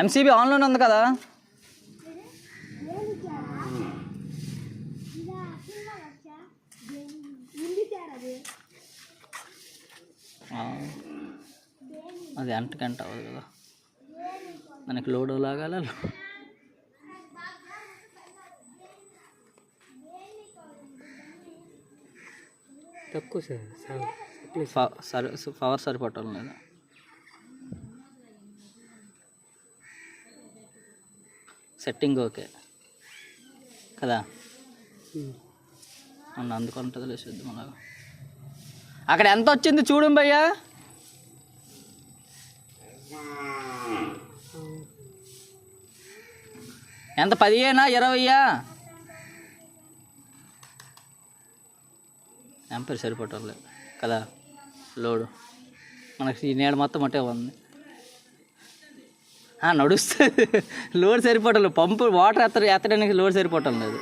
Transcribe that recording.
MCB ఆన్లోనే ఉంది కదా. అది గంట అవ్వదు కదా, మనకి లోడ్ లాగాల. తక్కువ సార్ పవర్ సరిపడటం లేదా. సెట్టింగ్ ఓకే కదా, అందుకుంటుంది లేచుద్దాం అలాగా. అక్కడ ఎంత వచ్చింది చూడు భయ్యా. ఎంత 15 20 యాంపర్ సరిపోవటం లేదు కదా లోడు. మనకి ఈ నీడ మొత్తం అట్టే ఉంది, నడుస్తుంది. లోడ్ సరిపోవటం లేదు, పంపు వాటర్ ఎత్తడానికి లోడ్ సరిపోవటం లేదు.